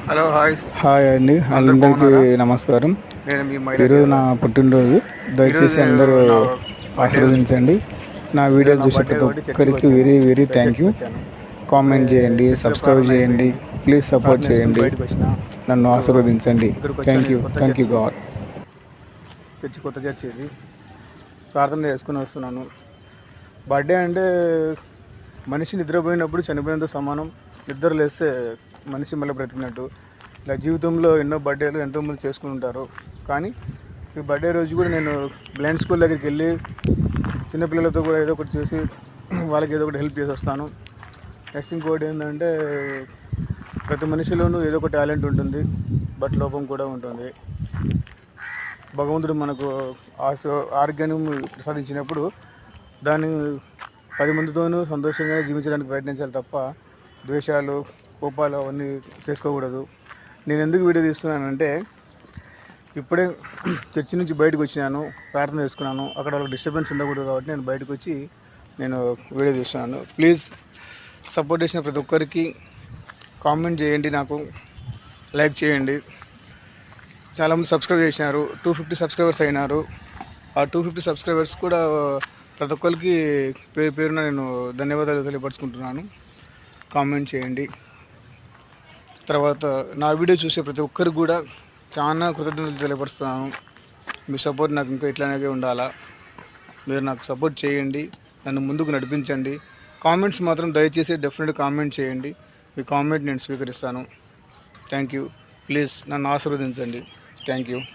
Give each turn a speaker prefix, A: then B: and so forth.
A: Hello hi
B: hi అండి,
A: అందరు
B: అందరికీ
A: బాగున్నారా?
B: నమస్కారం.
A: నేను మీ మైలా
B: ఈరోజు నా
A: దేవరాజ్.
B: పుట్టినరోజు.
A: ఈరోజు
B: దయచేసి అందరూ
A: నా బర్త్డే రోజు.
B: ఆశీర్వదించండి. నా
A: ఈరోజు
B: వీడియోలు
A: నా
B: చూసే
A: బర్త్డే
B: ప్రతి
A: కాబట్టి చర్చికి
B: ఒక్కరికి
A: వచ్చాను.
B: వెరీ వెరీ థ్యాంక్
A: చర్చికి
B: యూ.
A: వచ్చాను. ఇప్పుడే
B: కామెంట్ చేయండి,
A: చర్చిలో
B: సబ్స్క్రైబ్
A: ప్రార్థన
B: చేయండి,
A: అయిపోయింది.
B: ప్లీజ్ సపోర్ట్
A: ప్రార్థన చేసుకుని
B: చేయండి,
A: బయటకు వచ్చిన.
B: నన్ను
A: ఇప్పుడు
B: ఆశీర్వదించండి.
A: ఇక్కడికి వచ్చాను.
B: థ్యాంక్
A: ఇది
B: యూ,
A: కొత్త
B: థ్యాంక్ యూ
A: చర్చి.
B: గాడ్.
A: కొత్త చర్చి ఇది. ప్రార్థన చేసుకుని వస్తున్నాను. బర్త్డే అంటే మనిషి నిద్రపోయినప్పుడు చనిపోయినంత సమానం. నిద్ర లేస్తే మనిషి మళ్ళీ బ్రతికినట్టు. ఇలా జీవితంలో ఎన్నో బర్త్డేలు ఎంతోమంది చేసుకుని ఉంటారు. కానీ ఈ బర్త్డే రోజు కూడా నేను బ్లైండ్ స్కూల్ దగ్గరికి వెళ్ళి చిన్నపిల్లలతో కూడా ఏదో ఒకటి చేసి వాళ్ళకి ఏదో ఒకటి హెల్ప్ చేసి వస్తాను. నెక్స్ట్ ఇంకోటి ఏంటంటే ప్రతి మనిషిలోనూ ఏదో ఒక టాలెంట్ ఉంటుంది, బట్ లోపం కూడా ఉంటుంది. భగవంతుడు మనకు ఆరోగ్యాన్ని ప్రసాదించినప్పుడు దాన్ని 10 మందితోనూ సంతోషంగా జీవించడానికి ప్రయత్నించాలి తప్ప ద్వేషాలు, కోపాలు అవన్నీ చేసుకోకూడదు. నేను ఎందుకు వీడియో తీస్తున్నానంటే ఇప్పుడే చర్చి నుంచి బయటకు వచ్చినాను, ప్రార్థన చేసుకున్నాను. అక్కడ వాళ్ళకి డిస్టర్బెన్స్ ఉండకూడదు కాబట్టి నేను బయటకు వచ్చి నేను వీడియో తీస్తున్నాను. ప్లీజ్ సపోర్ట్ చేసిన ప్రతి ఒక్కరికి కామెంట్ చేయండి, నాకు లైక్ చేయండి. చాలామంది సబ్స్క్రైబ్ చేసినారు, 250 సబ్స్క్రైబర్స్ అయినారు. ఆ 250 సబ్స్క్రైబర్స్ కూడా ప్రతి ఒక్కరికి పేరు పేరున నేను ధన్యవాదాలు తెలియపరుచుకుంటున్నాను. కామెంట్ చేయండి. తర్వాత నా వీడియో చూసే ప్రతి ఒక్కరికి కూడా చాలా కృతజ్ఞతలు తెలియపరుస్తున్నాను. మీ సపోర్ట్ నాకు ఇంకా ఇట్లానే ఉండాలా. మీరు నాకు సపోర్ట్ చేయండి, నన్ను ముందుకు నడిపించండి. కామెంట్స్ మాత్రం దయచేసి డెఫినెట్గా కామెంట్ చేయండి. మీ కామెంట్ నేను స్వీకరిస్తాను. Thank you. ప్లీజ్ నన్ను ఆశీర్వదించండి. Thank you.